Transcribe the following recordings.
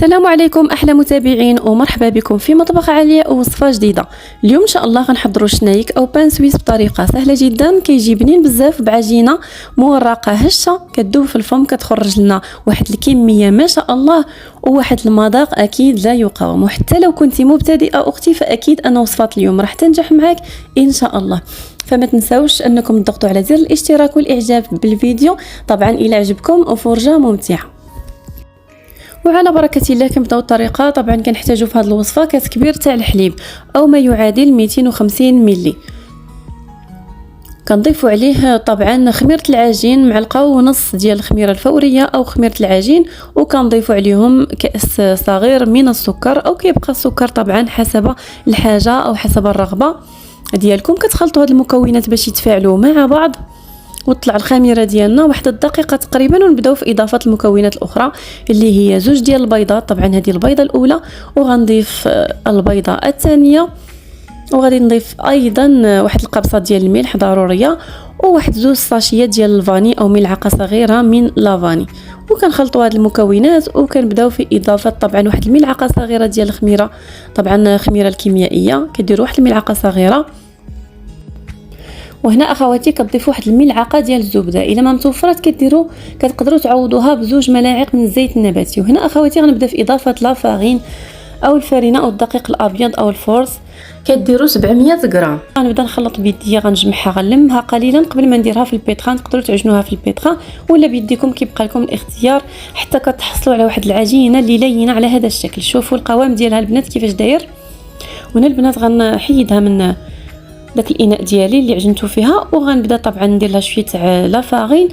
السلام عليكم احلى متابعين ومرحبا بكم في مطبخ عليا ووصفه جديده. اليوم ان شاء الله غنحضروا شنايك او بان سويس بطريقه سهله جدا، كيجي بنين بزاف بعجينه مورقه هشه كتذوب في الفم، كتخرج لنا واحد الكميه ما شاء الله وواحد المذاق اكيد لا يقاوم. وحتى لو كنتي مبتدئه اختي فاكيد انا وصفات اليوم راح تنجح معك ان شاء الله. فما تنسوش انكم تضغطوا على زر الاشتراك والاعجاب بالفيديو طبعا الى عجبكم، وفرجه ممتعه. وعلى بركه الله كنبداو الطريقه. طبعا كنحتاجوا في هذه الوصفه كاس كبير تاع الحليب او ما يعادل 250 ملي. كنضيفوا عليه طبعا خميره العجين، معلقه ونص ديال الخميره الفوريه او خميره العجين، وكنضيفوا عليهم كاس صغير من السكر او كيبقى السكر طبعا حسب الحاجه او حسب الرغبه ديالكم. كتخلطوا هاد المكونات باش يتفاعلوا مع بعض وتطلع الخميره ديالنا واحد الدقيقه تقريبا، ونبداو في اضافه المكونات الاخرى اللي هي زوج ديال البيضات. طبعا هذه البيضه الاولى، وغنضيف البيضه الثانيه، وغادي نضيف ايضا واحد القبصه ديال الملح ضروريه، وواحد زوج ساشيات ديال الفاني او ملعقه صغيره من لافاني. وكنخلطوا هاد المكونات وكنبداو في اضافه طبعا واحد الملعقه صغيره ديال الخميره، طبعا خميره الكيميائيه، كديروا واحد الملعقه صغيره. وهنا اخواتي كتضيفوا واحد الملعقه ديال الزبده، الا ما متوفرات كتقدروا تعوضوها بزوج ملاعق من الزيت النباتي. وهنا اخواتي غنبدا في اضافه لا فارين او الفرينه او الدقيق الابيض او الفورس، كديروا 700 غرام. غنبدا نخلط بيديا، غنجمعها غنلمها قليلا قبل ما نديرها في البيتران. تقدروا تعجنوها في البيتران ولا بيديكم، كيبقى لكم الاختيار حتى كتحصلوا على واحد العجينه اللي لينه على هذا الشكل. شوفوا القوام ديالها البنات كيفاش داير. وهنا البنات غنحيدها من داك الاناء ديالي اللي عجنته فيها، وغنبدا طبعا ندير لها شويه تاع لا فارين.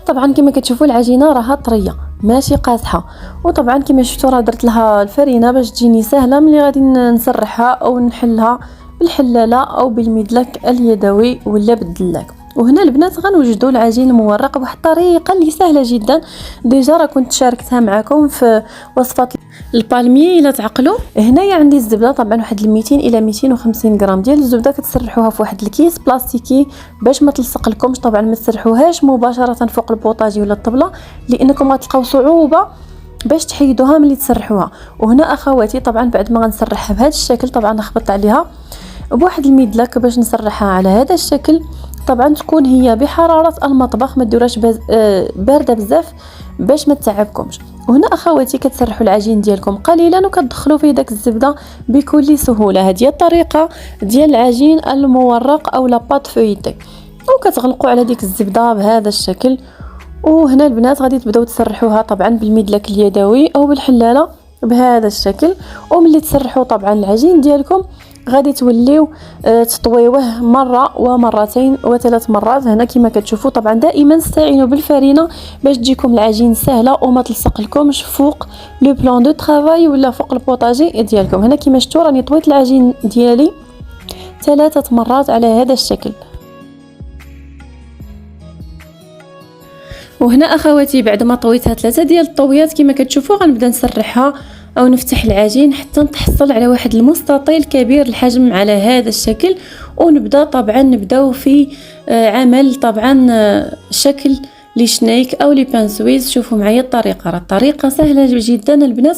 طبعا كما كتشوفوا العجينه راها طريه ماشي قاصحه، وطبعا كما شفتوا راه درت لها الفرينه باش تجيني سهله ملي غادي نسرحها او نحلها بالحلاله او بالمدلك اليدوي ولا بالدلاك. وهنا البنات غنوجدوا العجين المورق بواحد الطريقه اللي سهله جدا. ديجا راه كنت شاركتها معكم في وصفه البالمي الا تعقلوا. هنايا عندي الزبده طبعا واحد 200 الى 250 غرام ديال الزبده، كتسرحوها في واحد الكيس بلاستيكي باش ما تلصق لكمش. طبعا ما تسرحوهاش مباشره فوق البوطاجي ولا الطبله لانكم غتلقاو صعوبه باش تحيدوها ملي تسرحوها. وهنا اخواتي طبعا بعد ما غنسرحها بهذا الشكل طبعا نخبط عليها بواحد المدلك باش نسرحها على هذا الشكل. طبعا تكون هي بحراره المطبخ، ما ديروهاش بارده بزاف باش ما تتعبكمش. وهنا اخواتي كتسرحوا العجين ديالكم قليلا وكتدخلوا فيه داك الزبده بكل سهوله. هذه الطريقه ديال العجين المورق او لا بات فويتي، وكتغلقوا على ديك الزبده بهذا الشكل. وهنا البنات غادي تبداو تسرحوها طبعا بالمدلك اليدوي او بالحلاله بهذا الشكل. وملي تسرحوا طبعا العجين ديالكم غادي توليو تطويوه مره ومرتين وثلاث مرات. هنا كما كتشوفوا طبعا دائما استعينوا بالفرينه باش تجيكم العجين سهله وما تلصق لكمش فوق لو بلان دو طرافاي ولا فوق البوطاجي ديالكم. هنا كما شفتوا راني طويت العجين ديالي 3 مرات على هذا الشكل. وهنا اخواتي بعد ما طويتها 3 ديال الطويات كما كتشوفوا غنبدا نسرحها او نفتح العجين حتى نتحصل على واحد المستطيل كبير الحجم على هذا الشكل. ونبدا طبعا نبداو في عمل طبعا شكل لشنايك او لي بان سويس. شوفوا معايا الطريقه، راه الطريقه سهله جدا البنات.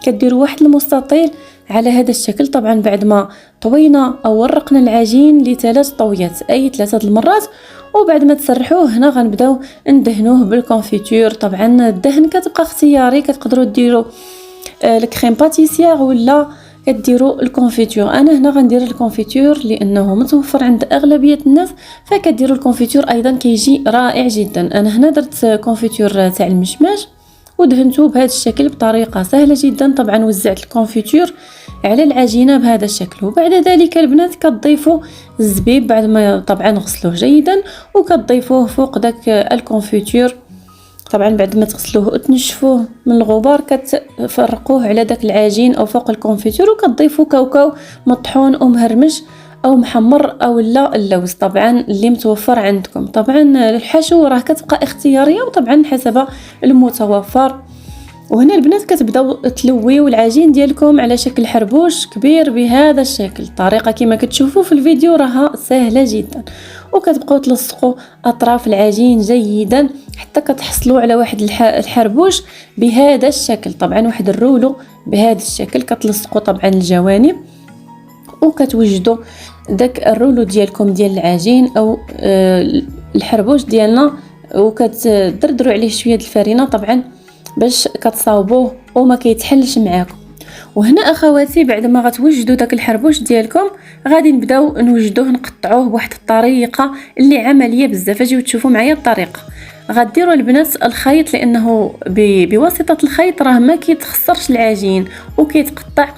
كديروا واحد المستطيل على هذا الشكل. طبعا بعد ما طوينا او ورقنا العجين ل3 طويات اي 3 المرات، وبعد ما تسرحوه هنا غنبداو ندهنوه بالكونفيتور. طبعا الدهن كتبقى اختياري، كتقدروا ديروا الكريم باتيسير ولا كديروا الكونفيتور. انا هنا غندير الكونفيتور لانه متوفر عند اغلبيه الناس، فكديروا الكونفيتور ايضا كيجي رائع جدا. انا هنا درت كونفيتور تاع المشماش ودهنته بهذا الشكل بطريقه سهله جدا. طبعا وزعت الكونفيتور على العجينه بهذا الشكل. وبعد ذلك البنات كتضيفوا الزبيب بعد ما طبعا غسلوه جيدا، وكتضيفوه فوق داك الكونفيتور. طبعا بعد ما تغسلوه وتنشفوه من الغبار كتفرقوه على داك العجين او فوق الكونفيتور، وكتضيفوا كاوكاو مطحون او مهرمش او محمر او لا اللوز طبعا اللي متوفر عندكم. طبعا الحشو راه كتبقى اختياريه وطبعا حسب المتوفر. وهنا البنات كتبداو تلويو العجين ديالكم على شكل حربوش كبير بهذا الشكل. الطريقه كما كتشوفوا في الفيديو راها سهله جدا، وكتبقاو تلصقوا اطراف العجين جيدا حتى كتحصلوا على واحد الحربوش بهذا الشكل. طبعا واحد الرولو بهذا الشكل كتلصقوا طبعا الجوانب وكتوجدوا داك الرولو ديالكم ديال العجين او الحربوش ديالنا، وكتدردروا عليه شويه الفرينه طبعا باش كتصاوبوه وما كيتحلش معاكم. وهنا اخواتي بعد ما غتوجدوا داك الحربوش ديالكم غادي نبداو نوجدوه نقطعوه بواحد الطريقه اللي عمليه بزاف. اجيو تشوفوا معايا الطريقه. غديروا البنات الخيط لانه بواسطه الخيط راه ما كيتخسرش العجين وكيتقطع،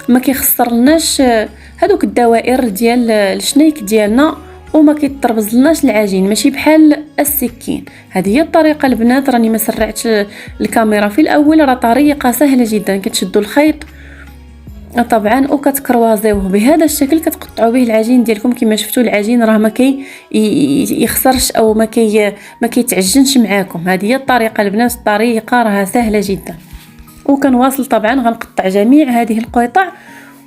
ما كيخسرلناش هذوك الدوائر ديال الشنيك ديالنا وما كيتربزلناش العجين، ماشي بحال السكين. هذه هي الطريقه البنات. راني ما سرعتش الكاميرا في الاول، راه طريقه سهله جدا. كتشدوا الخيط طبعا وكتكروازيوه بهذا الشكل، كتقطعوا به العجين ديالكم. كما شفتوا العجين راه ما يخسرش او ما كيتعجنش معاكم. هذه هي الطريقه البنات، الطريقه راها سهله جدا. وكنواصل طبعا غنقطع جميع هذه القطع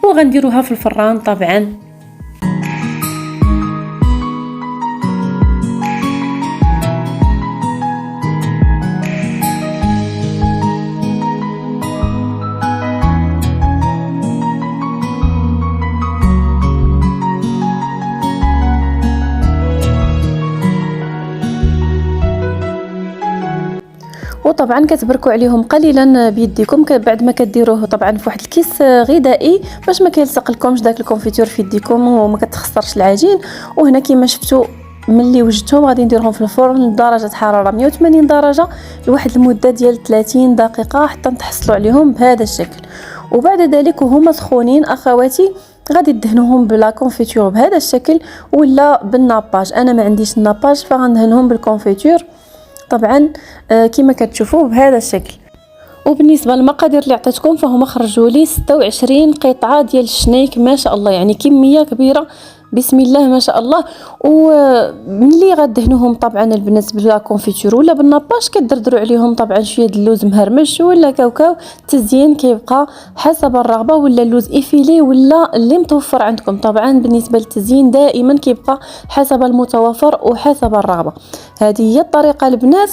وغنديروها في الفران طبعا. وطبعا كتبركوا عليهم قليلا بيديكم بعد ما كديروه طبعا في واحد الكيس غذائي باش ما كيلصق لكمش داك الكونفيتور في يديكم وما كتخسرش العجين. وهنا كما شفتوا ملي وجدتهم غادي نديرهم في الفرن بدرجه حراره 180 درجه لواحد المده ديال 30 دقيقه حتى نتحصلوا عليهم بهذا الشكل. وبعد ذلك وهما سخونين اخواتي غادي دهنوهم بلا كونفيتور بهذا الشكل ولا بالناباج. انا ما عنديش الناباج فغندهنهم بالكونفيتور طبعا كما كتشوفوا بهذا الشكل. وبالنسبه للمقادير اللي عطيتكم فهما خرجوا لي 26 قطعه ديال الشنيك ما شاء الله، يعني كميه كبيره بسم الله ما شاء الله. وملي غدهنوهم طبعا البنات بلا كونفيتور ولا بالناباش كدردروا عليهم طبعا شويه اللوز مهرمش ولا كاوكاو. التزيين كيبقى حسب الرغبه، ولا اللوز افيلي ولا اللي متوفر عندكم. طبعا بالنسبه للتزيين دائما كيبقى حسب المتوفر وحسب الرغبه. هذه هي الطريقه البنات،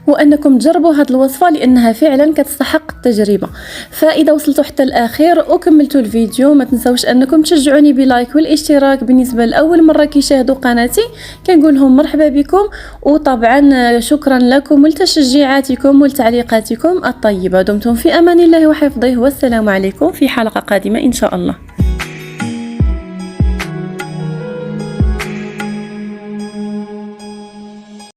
وانكم تجربوا هذه الوصفه لانها فعلا كتستحق التجربه. فاذا وصلتوا حتى الاخير وكملتوا الفيديو ما تنسوش انكم تشجعوني بلايك والاشتراك. بالنسبه لاول مره كيشاهدوا قناتي كنقول لهم مرحبا بكم، وطبعا شكرا لكم ولتشجيعاتكم والتعليقاتكم الطيبه. دمتم في امان الله وحفظه، والسلام عليكم في حلقه قادمه ان شاء الله.